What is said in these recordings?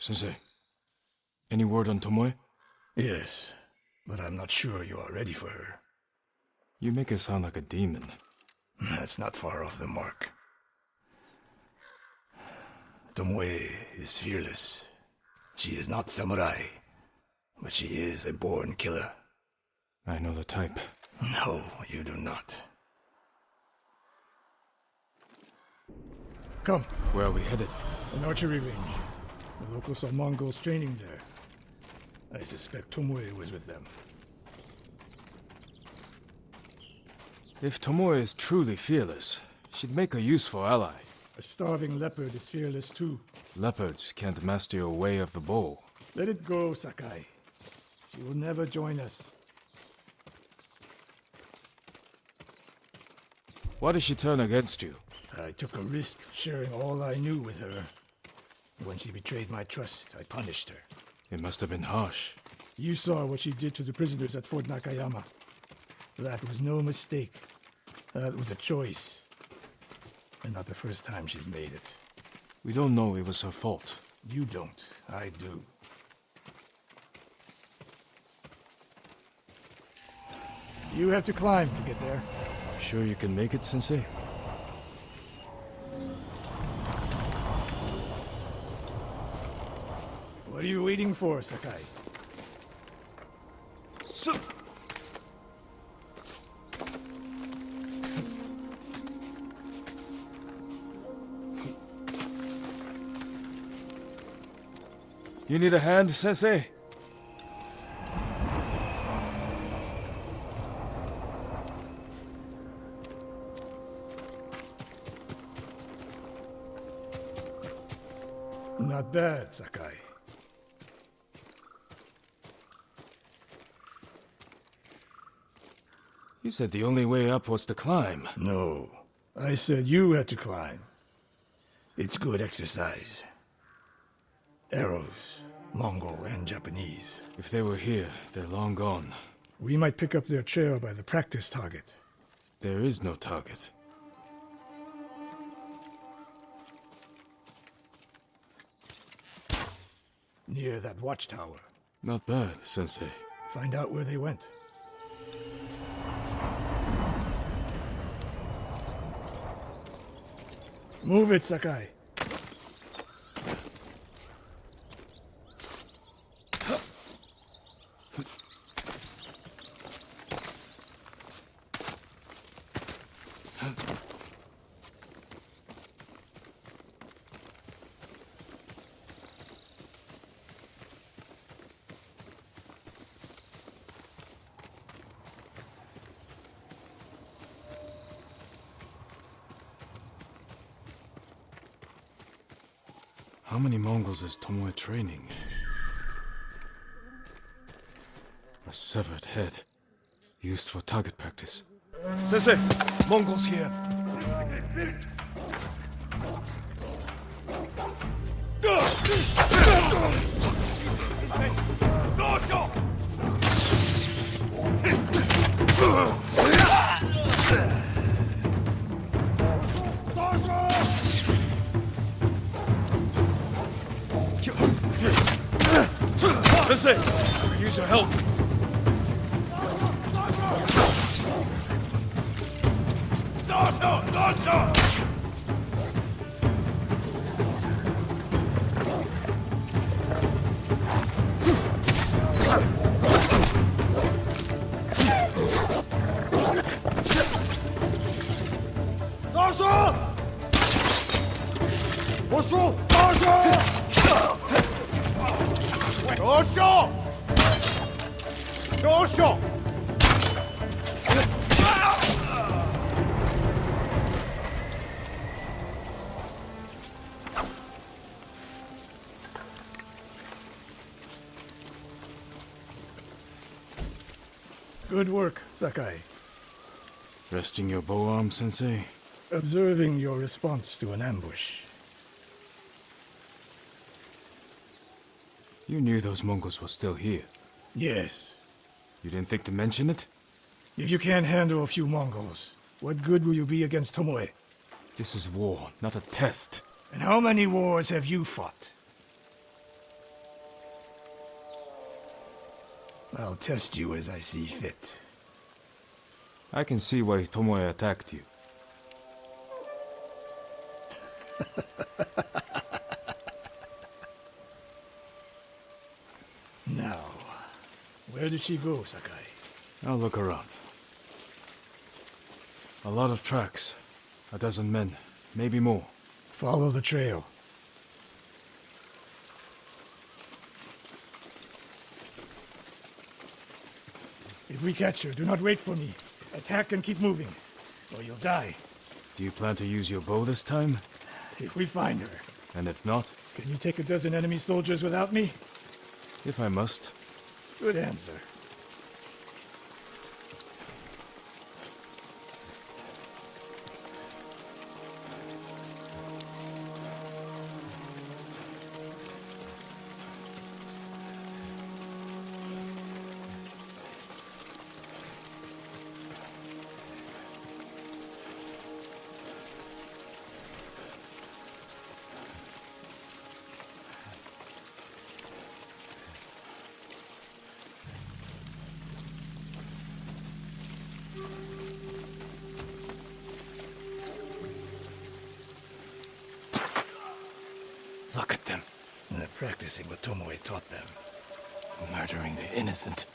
Sensei, any word on Tomoe? Yes, but I'm not sure you are ready for her. You make her sound like a demon. That's not far off the mark. Tomoe is fearless. She is not samurai, but she is a born killer. I know the type. No, you do not. Come. Where are we headed? An archery range. The locals saw Mongols training there. I suspect Tomoe was with them. If Tomoe is truly fearless, she'd make a useful ally. A starving leopard is fearless too. Leopards can't master your way of the bow. Let it go, Sakai. She will never join us. Why did she turn against you? I took a risk sharing all I knew with her. When she betrayed my trust, I punished her. It must have been harsh. You saw what she did to the prisoners at Fort Nakayama. That was no mistake. That was a choice. And not the first time she's made it. We don't know it was her fault. You don't. I do. You have to climb to get there. Sure you can make it, Sensei? What are you waiting for, Sakai? You need a hand, Sensei? Not bad, Sakai. You said the only way up was to climb. No. I said you had to climb. It's good exercise. Arrows, Mongol and Japanese. If they were here, they're long gone. We might pick up their trail by the practice target. There is no target. Near that watchtower. Not bad, Sensei. Find out where they went. Move it, Sakai. How many Mongols is Tomoe training? A severed head, used for target practice. Sensei! Mongols here! Sensei! I could use your help! Good work, Sakai. Resting your bow arm, Sensei? Observing your response to an ambush. You knew those Mongols were still here. Yes. You didn't think to mention it? If you can't handle a few Mongols, what good will you be against Tomoe? This is war, not a test. And how many wars have you fought? I'll test you as I see fit. I can see why Tomoe attacked you. Now, where did she go, Sakai? I'll look around. A lot of tracks. A dozen men, maybe more. Follow the trail. If we catch her, do not wait for me. Attack and keep moving, or you'll die. Do you plan to use your bow this time? If we find her. And if not? Can you take a dozen enemy soldiers without me? If I must. Good answer. Look at them, They're practicing what Tomoe taught them. murdering the innocent.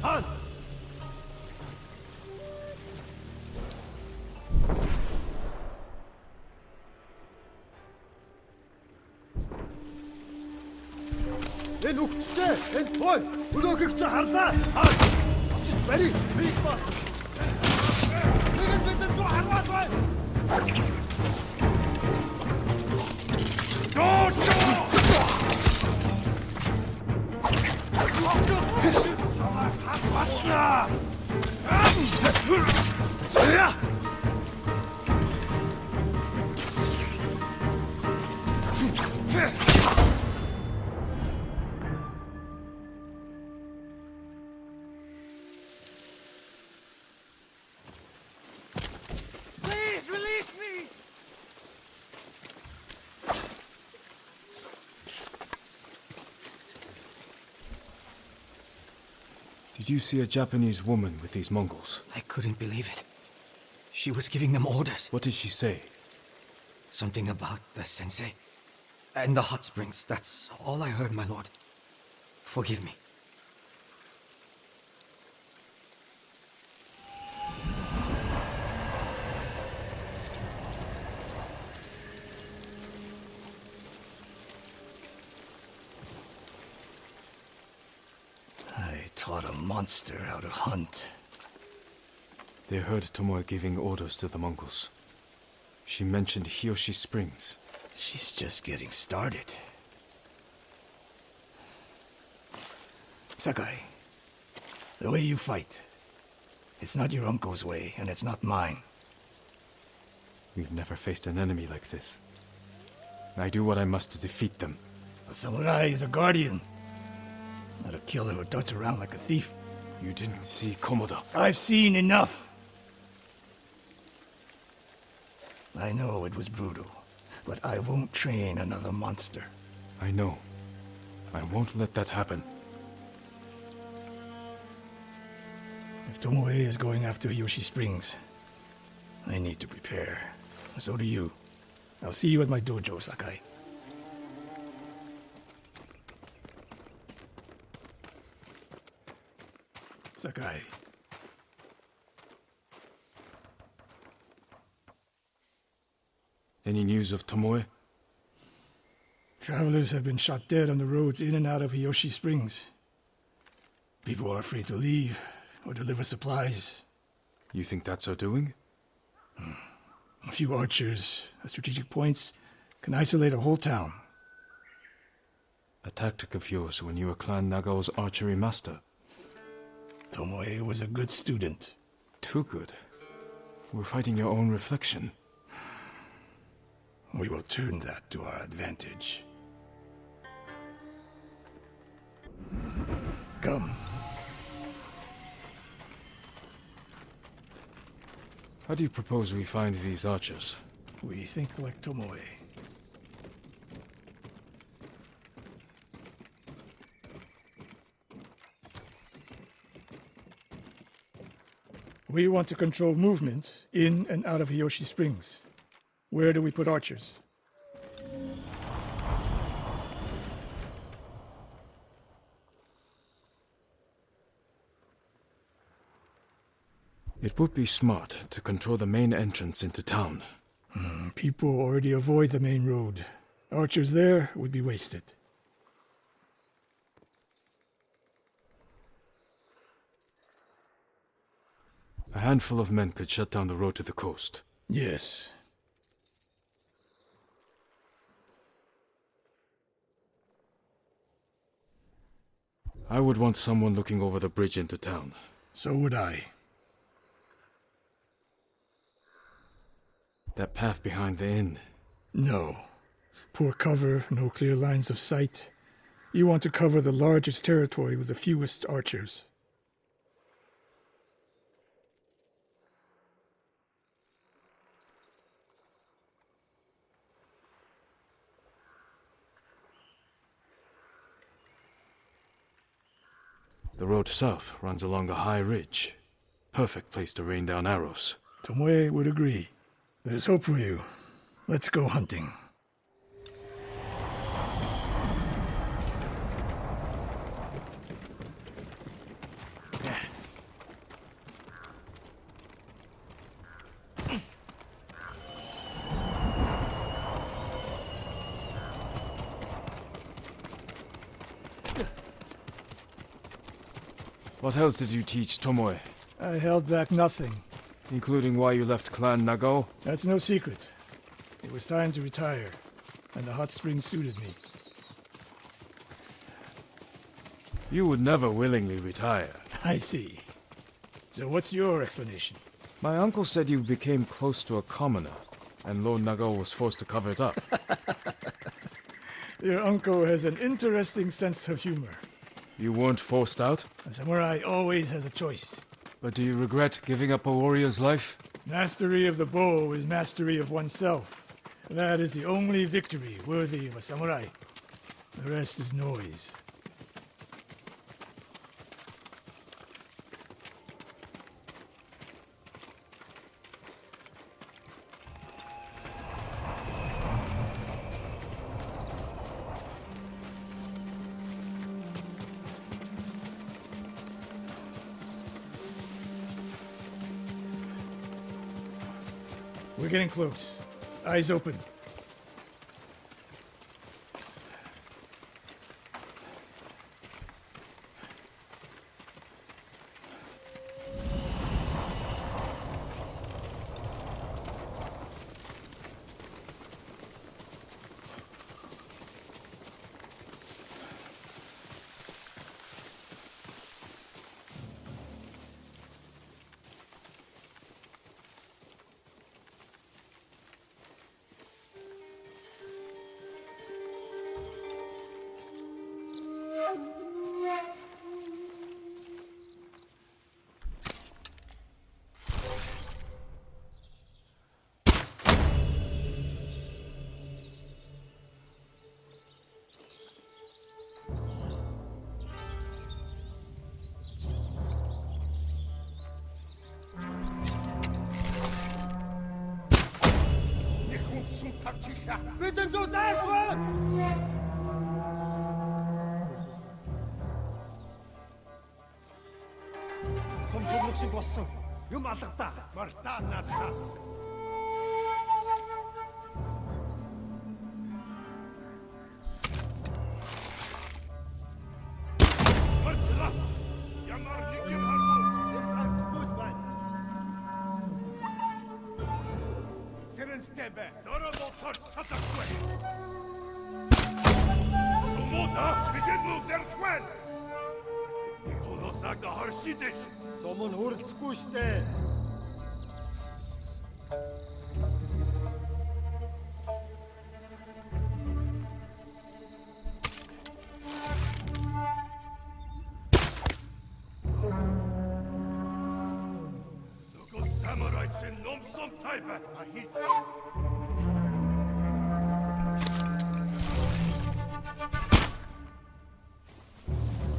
On! Энэ үгчтэй, энэ той, өнөөгч харлаа. Очиж барь. Би бас. Нэгээс мэдэн зүү харваад бай. Please release me! Did you see a Japanese woman with these Mongols? I couldn't believe it. She was giving them orders. What did she say? Something about the Sensei. And the hot springs. That's all I heard, my lord. Forgive me. I taught a monster how to hunt. They heard Tomoe giving orders to the Mongols. She mentioned Hiyoshi Springs. She's just getting started. Sakai, the way you fight, it's not your uncle's way, and it's not mine. We've never faced an enemy like this. I do what I must to defeat them. A samurai is a guardian, not a killer who darts around like a thief. You didn't see Komoda. I've seen enough. I know it was brutal, but I won't train another monster. I know. I won't let that happen. If Tomoe is going after Hiyoshi Springs, I need to prepare. So do you. I'll see you at my dojo, Sakai. Sakai. Any news of Tomoe? Travelers have been shot dead on the roads in and out of Hiyoshi Springs. People are afraid to leave or deliver supplies. You think that's her doing? A few archers at strategic points can isolate a whole town. A tactic of yours when you were Clan Nagao's archery master. Tomoe was a good student. Too good. We're fighting your own reflection. We will turn that to our advantage. Come. How do you propose we find these archers? We think like Tomoe. We want to control movement in and out of Hiyoshi Springs. Where do we put archers? It would be smart to control the main entrance into town. People already avoid the main road. Archers there would be wasted. A handful of men could shut down the road to the coast. Yes. I would want someone looking over the bridge into town. So would I. That path behind the inn. No. Poor cover, no clear lines of sight. You want to cover the largest territory with the fewest archers. The road south runs along a high ridge. Perfect place to rain down arrows. Tomoe would agree. There's hope for you. Let's go hunting. What else did you teach Tomoe? I held back nothing. Including why you left Clan Nagao? That's no secret. It was time to retire, and the hot springs suited me. You would never willingly retire. I see. So what's your explanation? My uncle said you became close to a commoner, and Lord Nagao was forced to cover it up. Your uncle has an interesting sense of humor. You weren't forced out? A samurai always has a choice. But do you regret giving up a warrior's life? Mastery of the bow is mastery of oneself. That is the only victory worthy of a samurai. The rest is noise. We're getting close. Eyes open. Bitte so das! Сумсумлаг шиг болсон. Юм алгадаа. Мартаанаа. Мартла. Ямар нэг юм харахгүй. Энэ харахгүй байна. Сэрэнстэй бай. Дөрөв мотор цацахгүй. Сумуда, бидэн нүдэр свэн. Николос Сомон хөрөлцөхгүй штэ.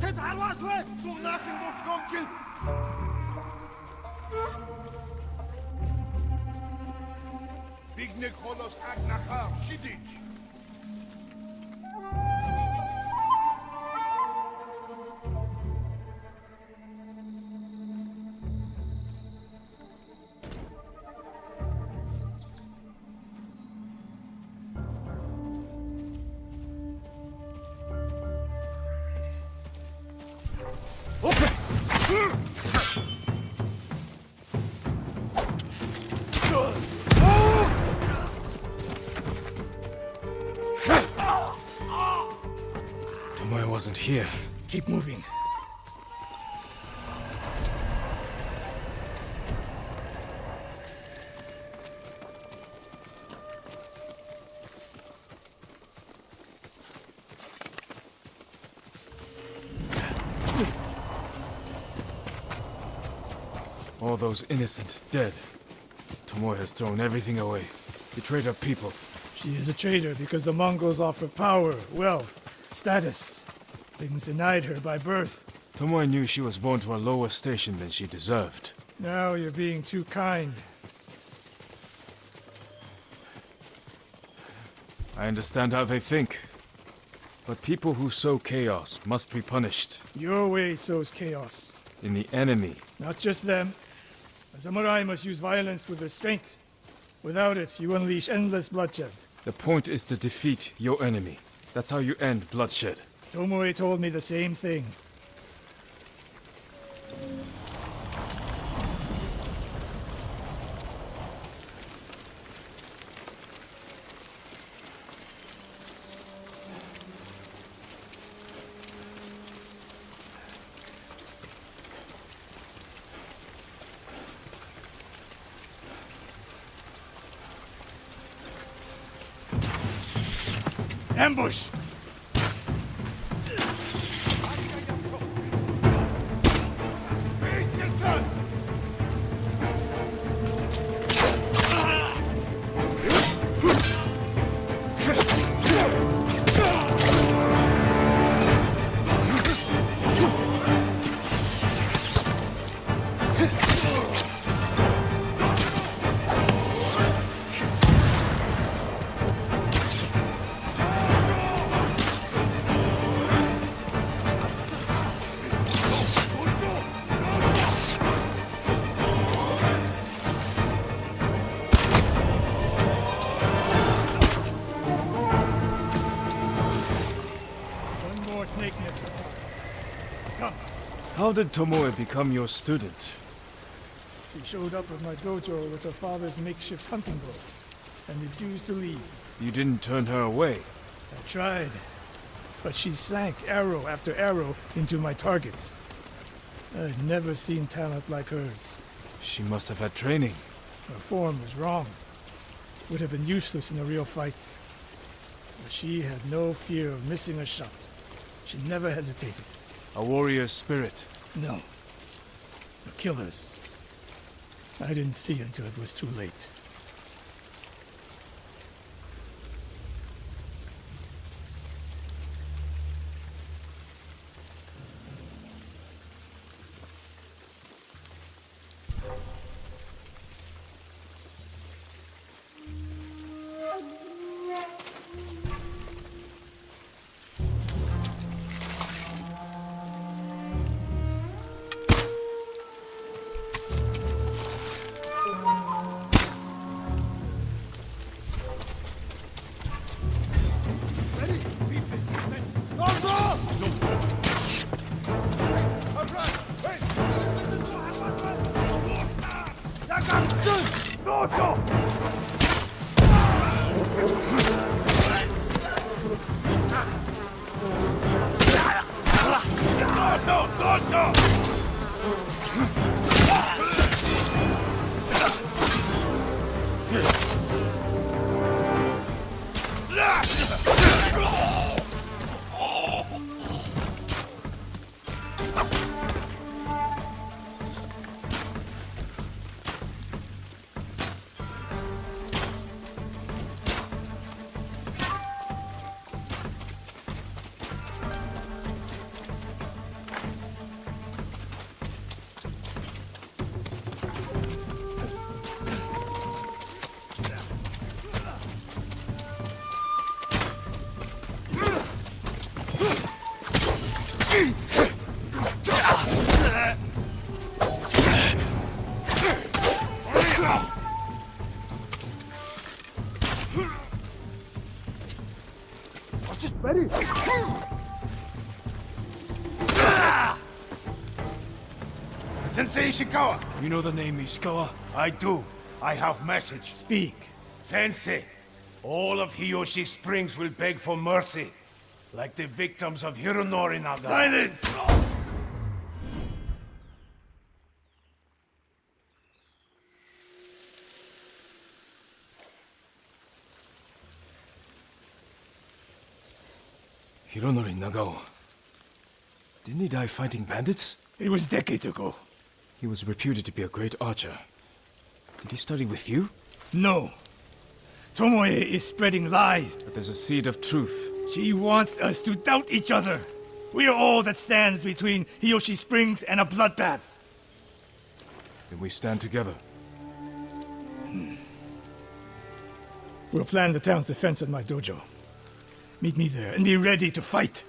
Тэд харваач вэ? Сумнаас нь бүгд Bignek holos ag nachar, Shidic. Tomoe wasn't here. Keep moving. All those innocent dead. Tomoe has thrown everything away. Betrayed her people. She is a traitor because the Mongols offer power, wealth, status. Things denied her by birth. Tomoe knew she was born to a lower station than she deserved. Now you're being too kind. I understand how they think. But people who sow chaos must be punished. Your way sows chaos. In the enemy. Not just them. A samurai must use violence with restraint. Without it, you unleash endless bloodshed. The point is to defeat your enemy. That's how you end bloodshed. Tomoe told me the same thing. Ambush! How did Tomoe become your student? She showed up at my dojo with her father's makeshift hunting bow and refused to leave. You didn't turn her away. I tried, but she sank arrow after arrow into my targets. I'd never seen talent like hers. She must have had training. Her form was wrong. Would have been useless in a real fight. But she had no fear of missing a shot. She never hesitated. A warrior's spirit. No. The killers. I didn't see until it was too late. No! Just ready. Sensei Ishikawa. You know the name Ishikawa? I do. I have message. Speak. Sensei, all of Hiyoshi Springs will beg for mercy, like the victims of Hironori Naga. Silence! Hironori Nagao. Didn't he die fighting bandits? It was decades ago. He was reputed to be a great archer. Did he study with you? No. Tomoe is spreading lies. But there's a seed of truth. She wants us to doubt each other. We are all that stands between Hiyoshi Springs and a bloodbath. Then we stand together. We'll plan the town's defense at my dojo. Meet me there and be ready to fight.